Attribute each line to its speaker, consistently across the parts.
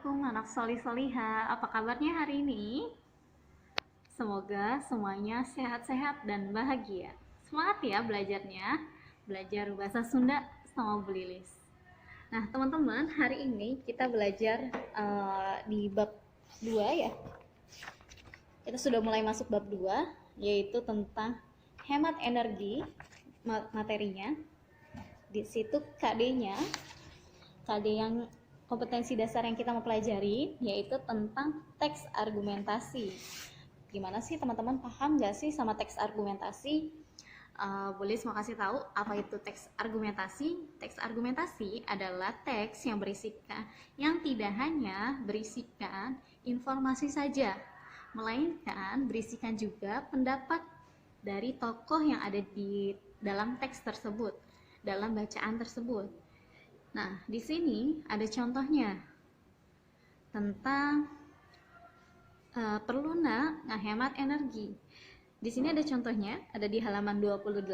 Speaker 1: Assalamualaikum anak solih-soliha. Apa kabarnya hari ini? Semoga semuanya sehat-sehat dan bahagia. Semangat ya belajarnya. Belajar bahasa Sunda sama Bu Lilis. Nah, teman-teman, hari ini kita belajar di bab 2 ya. Kita sudah mulai masuk bab 2, yaitu tentang hemat energi materinya. Di situ KD-nya, KD yang kompetensi dasar yang kita mau pelajari yaitu tentang teks argumentasi. Gimana sih teman-teman, paham gak sih sama teks argumentasi? Boleh mau kasih tahu apa itu teks argumentasi? Teks argumentasi adalah teks yang berisikan, yang tidak hanya berisikan informasi saja, melainkan berisikan juga pendapat dari tokoh yang ada di dalam teks tersebut, dalam bacaan tersebut. Nah, di sini ada contohnya tentang perlu ngehemat energi. Di sini ada contohnya, ada di halaman 28.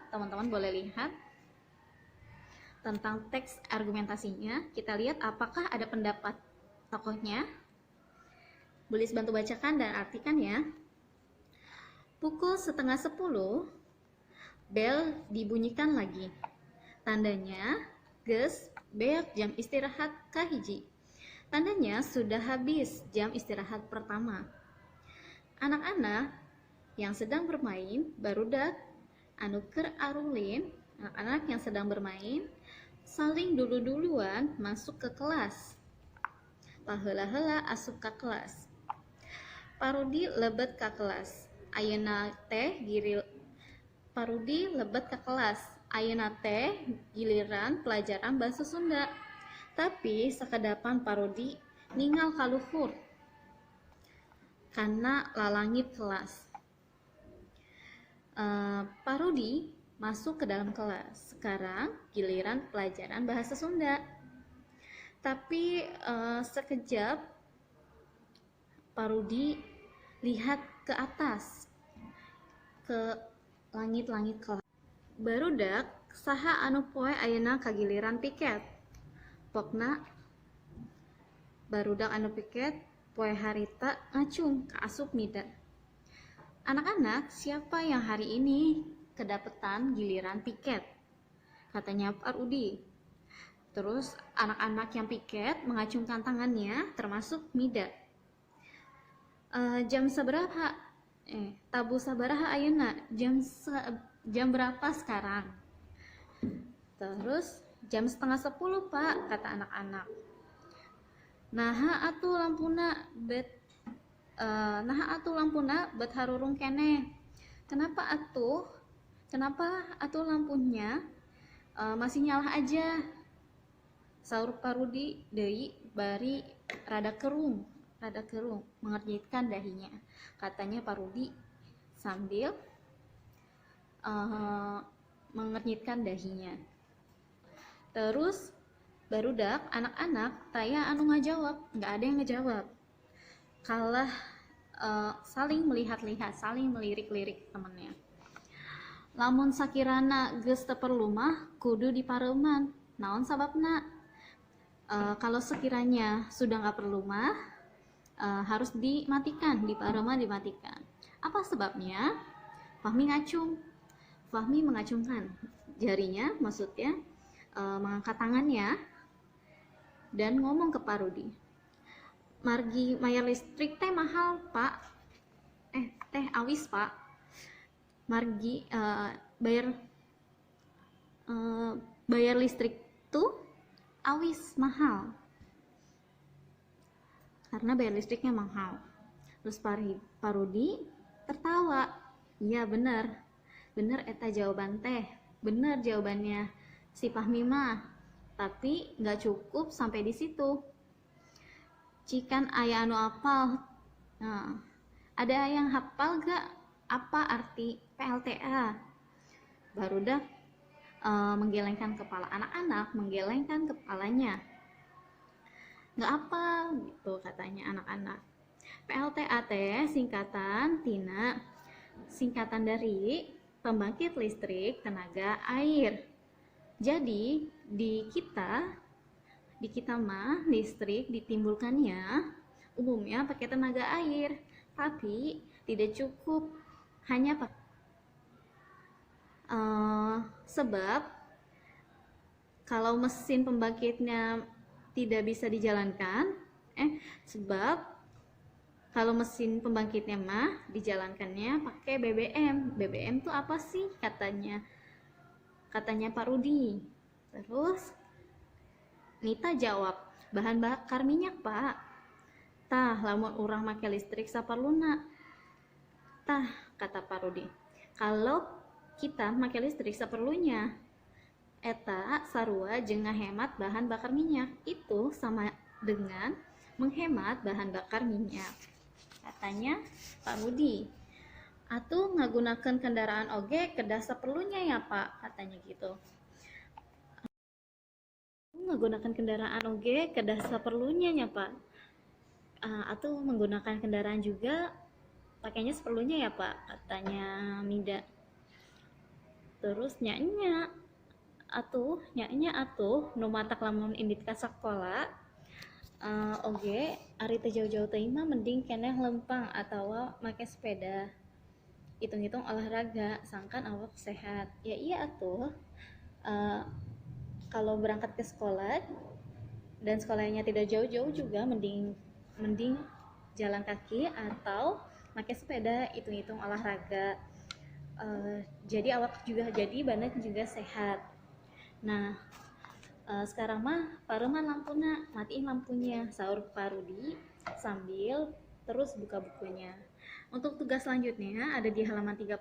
Speaker 1: Teman-teman boleh lihat tentang teks argumentasinya. Kita lihat apakah ada pendapat tokohnya. Boleh bantu bacakan dan artikan ya. Pukul 9:30, bel dibunyikan lagi. Tandanya geus beak jam istirahat kahiji. Tandanya sudah habis jam istirahat pertama. Anak-anak yang sedang bermain barudak anu keur arulin, anak-anak yang sedang bermain saling dulu-duluan masuk ke kelas. Paheula-heula asup ka kelas. Parudi lebet ka kelas. Ayeuna teh Parudi lebet ka kelas. Ayeuna teh giliran pelajaran bahasa Sunda. Tapi sakadapan Parodi ningal ka luhur karena lalangit kelas. Parodi masuk ke dalam kelas. Sekarang giliran pelajaran bahasa Sunda. Tapi sekejap Parodi lihat ke atas, ke langit-langit kelas. Barudak saha anu poe ayeuna kagiliran piket. Pokna barudak anu piket poe harita ngacung ka asup mida. Anak-anak, siapa yang hari ini kedapetan giliran piket? Katanya Parudi. Terus anak-anak yang piket mengacungkan tangannya termasuk mida. Jam seberapa? Tabu sabaraha ayeuna? Jam berapa sekarang? Terus jam 9:30 Pak, kata anak-anak. Naha atuh lampuna bet harurung kene. Kenapa atuh lampunya masih nyala aja? Saur Parudi deui bari rada kerung mengernyitkan dahinya. Katanya Parudi sambil mengernyitkan dahinya. Terus barudak anak-anak taya anu ngajawab, nggak ada yang ngejawab. Kalah saling melihat-lihat, saling melirik-lirik temannya. Lamun sakirana geus teu perlu mah kudu dipareuman. Naon sababna? Kalau sekiranya sudah nggak perlu mah harus dimatikan, dipareuman dimatikan. Apa sebabnya? Fahmi mengacungkan jarinya, maksudnya mengangkat tangannya dan ngomong ke Parudi. Margi bayar listrik teh mahal Pak. Teh awis Pak. Margi bayar listrik tuh awis mahal. Karena bayar listriknya mahal. Terus Parudi tertawa. Iya bener eta jawaban teh. Bener jawabannya si Fahmi mah. Tapi nggak cukup sampai di situ. Cikan aya anu apal. Nah, ada yang hafal gak apa arti PLTA? Barudak menggelengkan kepala. Anak-anak menggelengkan kepalanya. Nggak apa gitu katanya anak-anak. PLTA teh singkatan dari pembangkit listrik tenaga air. Jadi di kita Di kita mah listrik ditimbulkannya umumnya pakai tenaga air, tapi tidak cukup hanya sebab kalau mesin pembangkitnya tidak bisa dijalankan, sebab kalau mesin pembangkitnya mah dijalankannya pakai BBM. BBM tuh apa sih katanya? Katanya Pak Rudi. Terus Nita jawab, bahan bakar minyak, Pak. Tah, lamun urang make listrik saperluna. Tah, kata Pak Rudi. Kalau kita make listrik saperlunya, eta sarua jeung ngahemat bahan bakar minyak. Itu sama dengan menghemat bahan bakar minyak. Katanya Pak Rudi. Atuh ngagunakeun kendaraan oge kedah saperlunya ya, Pak, katanya gitu. Menggunakan kendaraan oge kedah saperlunya ya, Pak. Atau menggunakan kendaraan juga pakainya seperlunya ya, Pak, katanya Mida. Terus nyanya atuh nu matak lamun indit ka sakola oge ari teu jauh-jauh teuing mah mending keneh lempang atawa make sepeda. Hitung-hitung olahraga sangkan awak sehat. Ya iya atuh. Kalau berangkat ke sekolah dan sekolahnya tidak jauh-jauh juga mending jalan kaki atau pakai sepeda, hitung-hitung olahraga. Jadi awak juga jadi badan juga sehat. Nah, sekarang mah pareman lampuna, matiin lampunya, sahur Pak Rudi sambil terus buka bukunya. Untuk tugas selanjutnya ada di halaman 31.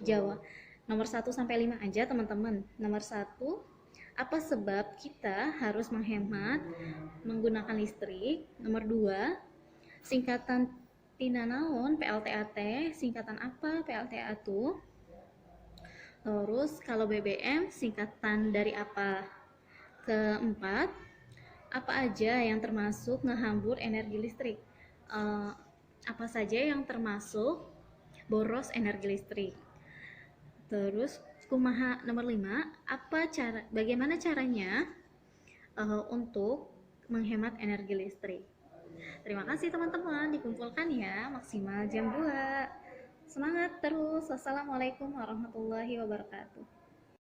Speaker 1: Jawab nomor 1 sampai 5 aja, teman-teman. Nomor 1, apa sebab kita harus menghemat menggunakan listrik? Nomor 2, singkatan tina naon PLTA teh, singkatan apa PLTA tuh? Terus kalau BBM singkatan dari apa? Keempat, apa aja yang termasuk ngehambur energi listrik? Apa saja yang termasuk boros energi listrik? Terus kumaha nomor 5, bagaimana caranya untuk menghemat energi listrik? Terima kasih teman-teman, dikumpulkan ya maksimal jam 2. Semangat terus. Wassalamualaikum warahmatullahi wabarakatuh.